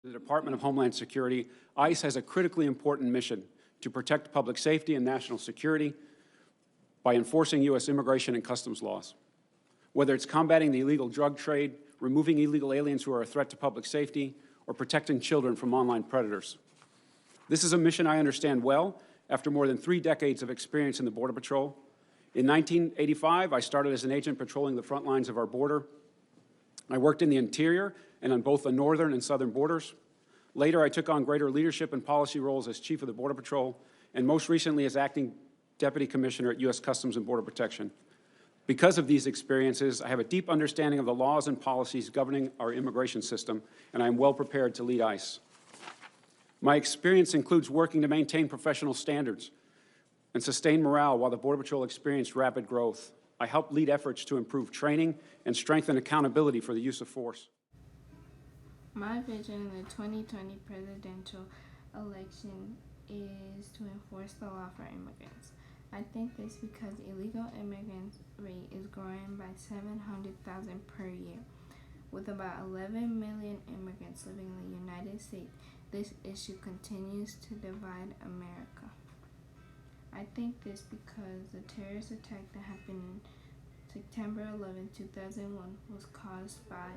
The Department of Homeland Security, ICE has a critically important mission to protect public safety and national security by enforcing U.S. immigration and customs laws. Whether it's combating the illegal drug trade, removing illegal aliens who are a threat to public safety, or protecting children from online predators. This is a mission I understand well after more than 3 decades of experience in the Border Patrol. In 1985, I started as an agent patrolling the front lines of our border. I worked in the interior and on both the northern and southern borders. Later, I took on greater leadership and policy roles as chief of the Border Patrol, and most recently as acting deputy commissioner at U.S. Customs and Border Protection. Because of these experiences, I have a deep understanding of the laws and policies governing our immigration system, and I am well prepared to lead ICE. My experience includes working to maintain professional standards and sustain morale while the Border Patrol experienced rapid growth. I helped lead efforts to improve training and strengthen accountability for the use of force. My vision in the 2020 presidential election is to enforce the law for immigrants. I think this because illegal immigrant rate is growing by 700,000 per year. With about 11 million immigrants living in the United States, this issue continues to divide America. I think this because the terrorist attack that happened in September 11, 2001 was caused by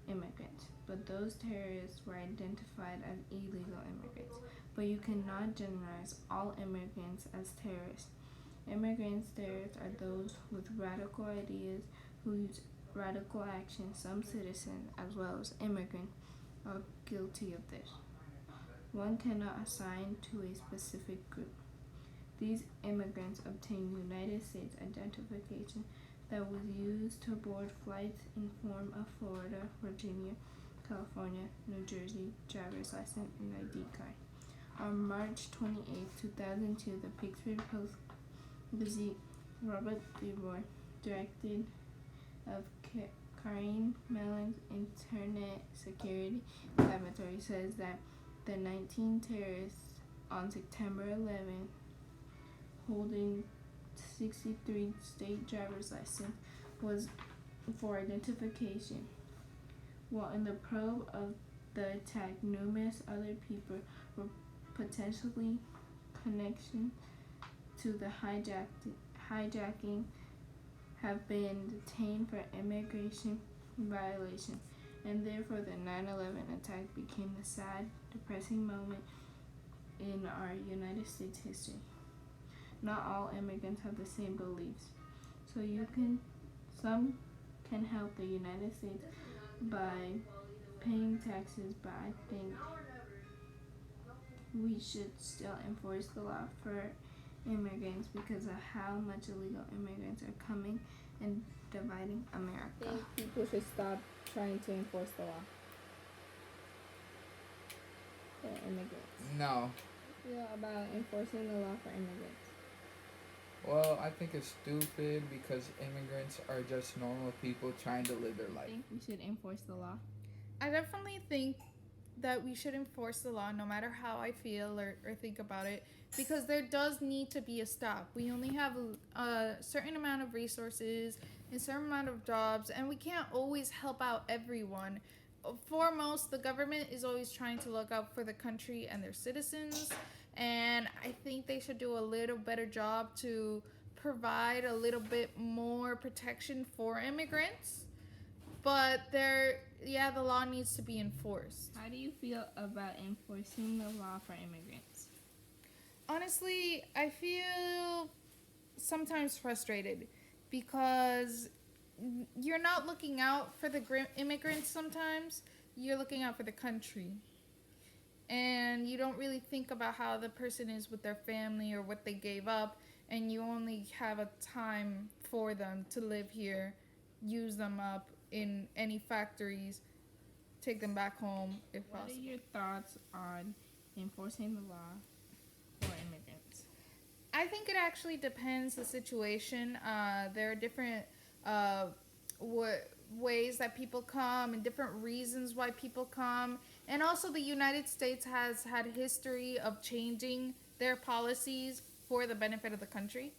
immigrants, but those terrorists were identified as illegal immigrants. But you cannot generalize all immigrants as terrorists. Terrorists are those with radical ideas who use radical action. Some citizens, as well as immigrants, are guilty of this. One cannot assign to a specific group. These immigrants obtain United States identification that was used to board flights in form of Florida, Virginia, California, New Jersey, driver's license, and ID card. On March 28, 2002, the Pittsburgh Post visit Robert Leroy, director of Carnegie Mellon's Internet Security Laboratory, says that the 19 terrorists on September 11 holding 63 state driver's license was for identification. While in the probe of the attack, numerous other people were potentially connection to the hijacking have been detained for immigration violation, and therefore the 9/11 attack became a sad, depressing moment in our United States history. Not all immigrants have the same beliefs, so some can help the United States by paying taxes, but I think we should still enforce the law for immigrants because of how much illegal immigrants are coming and dividing America. I think people should stop trying to enforce the law for immigrants. No. Yeah, about enforcing the law for immigrants. Well, I think it's stupid because immigrants are just normal people trying to live their I life. think we should enforce the law. I definitely think that we should enforce the law no matter how I feel or think about it, because there does need to be a stop. We only have a certain amount of resources, a certain amount of jobs, and we can't always help out everyone. Foremost, the government is always trying to look out for the country and their citizens, and I think they should do a little better job to provide a little bit more protection for immigrants. But the law needs to be enforced. How do you feel about enforcing the law for immigrants? Honestly, I feel sometimes frustrated because you're not looking out for the immigrants sometimes. You're looking out for the country. And you don't really think about how the person is with their family or what they gave up, and you only have a time for them to live here, use them up in any factories, take them back home if possible. What are your thoughts on enforcing the law for immigrants? I think it actually depends the situation. There are different ways that people come and different reasons why people come. And also the United States has had a history of changing their policies for the benefit of the country.